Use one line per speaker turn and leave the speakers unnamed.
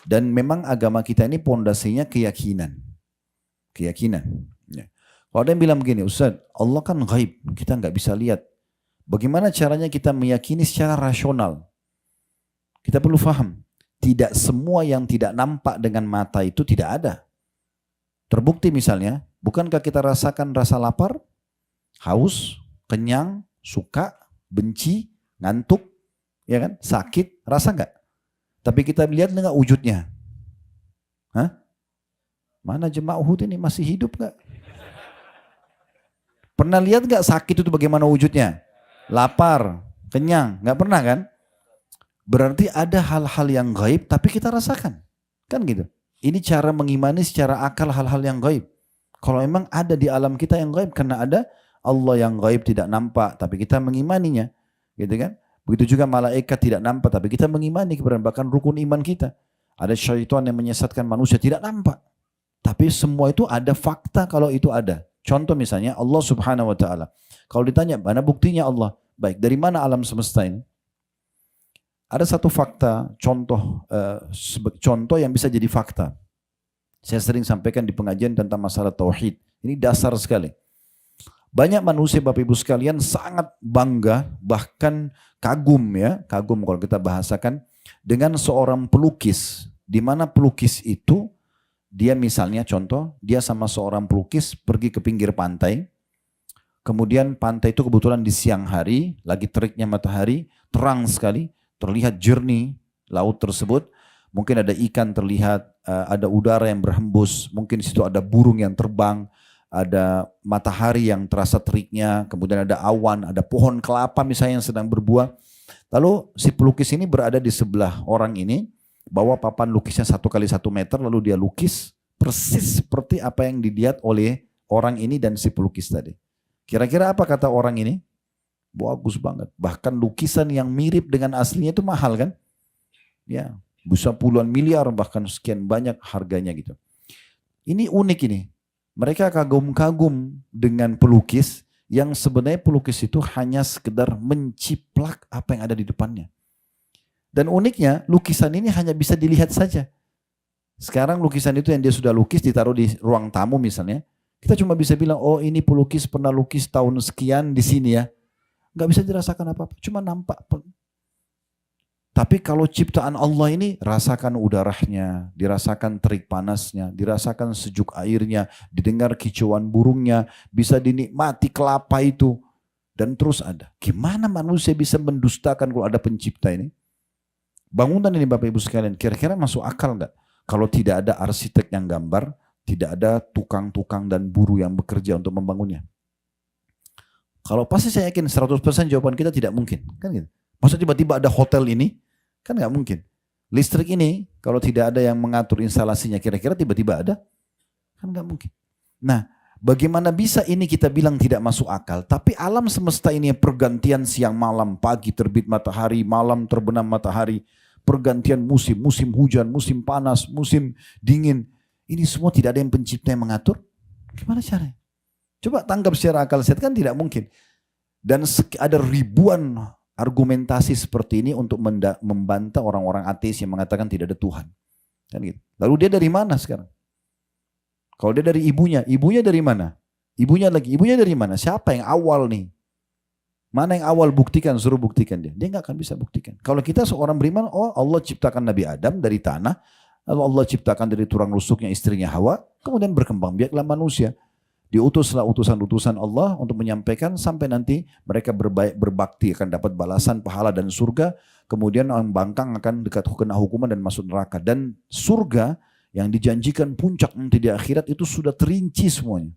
Dan memang agama kita ini pondasinya keyakinan. Keyakinan. Ya. Kalau ada yang bilang begini, Ustaz, Allah kan gaib, kita nggak bisa lihat. Bagaimana caranya kita meyakini secara rasional? Kita perlu paham, tidak semua yang tidak nampak dengan mata itu tidak ada. Terbukti misalnya, bukankah kita rasakan rasa lapar, haus, kenyang, suka, benci, ngantuk, ya kan, sakit, rasa nggak? Tapi kita lihat nggak wujudnya? Hah? Mana jemaah Uhud ini masih hidup nggak? Pernah lihat nggak sakit itu bagaimana wujudnya? Lapar, kenyang, nggak pernah kan? Berarti ada hal-hal yang gaib tapi kita rasakan, kan gitu. Ini cara mengimani secara akal hal-hal yang gaib. Kalau memang ada di alam kita yang gaib, karena ada Allah yang gaib tidak nampak, tapi kita mengimaninya, gitu kan? Begitu juga malaikat tidak nampak, tapi kita mengimani kepada bahkan rukun iman kita. Ada syaitan yang menyesatkan manusia tidak nampak, tapi semua itu ada fakta kalau itu ada. Contoh misalnya Allah Subhanahu Wa Taala. Kalau ditanya mana buktinya Allah, baik dari mana alam semesta ini? Ada satu fakta, contoh yang bisa jadi fakta. Saya sering sampaikan di pengajian tentang masalah tauhid. Ini dasar sekali. Banyak manusia Bapak Ibu sekalian sangat bangga, bahkan kagum ya, kagum kalau kita bahasakan, dengan seorang pelukis. Di mana pelukis itu, dia misalnya contoh, dia sama seorang pelukis pergi ke pinggir pantai. Kemudian pantai itu kebetulan di siang hari, lagi teriknya matahari, terang sekali. Terlihat jernih laut tersebut, mungkin ada ikan terlihat, ada udara yang berhembus, mungkin di situ ada burung yang terbang, ada matahari yang terasa teriknya, kemudian ada awan, ada pohon kelapa misalnya yang sedang berbuah. Lalu si pelukis ini berada di sebelah orang ini, bawa papan lukisnya 1 kali 1 meter, lalu dia lukis persis seperti apa yang dilihat oleh orang ini dan si pelukis tadi. Kira-kira apa kata orang ini? Bagus banget. Bahkan lukisan yang mirip dengan aslinya itu mahal kan? Ya, bisa puluhan miliar bahkan sekian banyak harganya gitu. Ini unik ini. Mereka kagum-kagum dengan pelukis yang sebenarnya pelukis itu hanya sekedar menciplak apa yang ada di depannya. Dan uniknya lukisan ini hanya bisa dilihat saja. Sekarang lukisan itu yang dia sudah lukis ditaruh di ruang tamu misalnya. Kita cuma bisa bilang, oh ini pelukis pernah lukis tahun sekian di sini ya. Gak bisa dirasakan apa-apa, cuma nampak. Tapi kalau ciptaan Allah ini, rasakan udaranya, dirasakan terik panasnya, dirasakan sejuk airnya, didengar kicauan burungnya, bisa dinikmati kelapa itu, dan terus ada. Gimana manusia bisa mendustakan kalau ada pencipta ini? Bangunan ini Bapak Ibu sekalian, kira-kira masuk akal gak? Kalau tidak ada arsitek yang gambar, tidak ada tukang-tukang dan buruh yang bekerja untuk membangunnya. Kalau pasti saya yakin 100% jawaban kita tidak mungkin. Kan gitu. Masa tiba-tiba ada hotel ini? Kan nggak mungkin. Listrik ini kalau tidak ada yang mengatur instalasinya kira-kira tiba-tiba ada? Kan nggak mungkin. Nah, bagaimana bisa ini kita bilang tidak masuk akal? Tapi alam semesta ini pergantian siang malam, pagi terbit matahari, malam terbenam matahari, pergantian musim, musim hujan, musim panas, musim dingin. Ini semua tidak ada yang pencipta yang mengatur? Gimana caranya? Coba tangkap secara akal sehat, kan tidak mungkin. Dan ada ribuan argumentasi seperti ini untuk membantah orang-orang ateis yang mengatakan tidak ada Tuhan. Kan gitu. Lalu dia dari mana sekarang? Kalau dia dari ibunya dari mana? Ibunya dari mana? Siapa yang awal nih? Mana yang awal buktikan, suruh buktikan dia. Dia nggak akan bisa buktikan. Kalau kita seorang beriman, oh Allah ciptakan Nabi Adam dari tanah, lalu Allah ciptakan dari tulang rusuknya istrinya Hawa, kemudian berkembang biaklah manusia. Diutuslah utusan-utusan Allah untuk menyampaikan sampai nanti mereka berbakti akan dapat balasan pahala dan surga. Kemudian orang bangkang akan dekat kena hukuman dan masuk neraka. Dan surga yang dijanjikan puncak nanti di akhirat itu sudah terinci semuanya.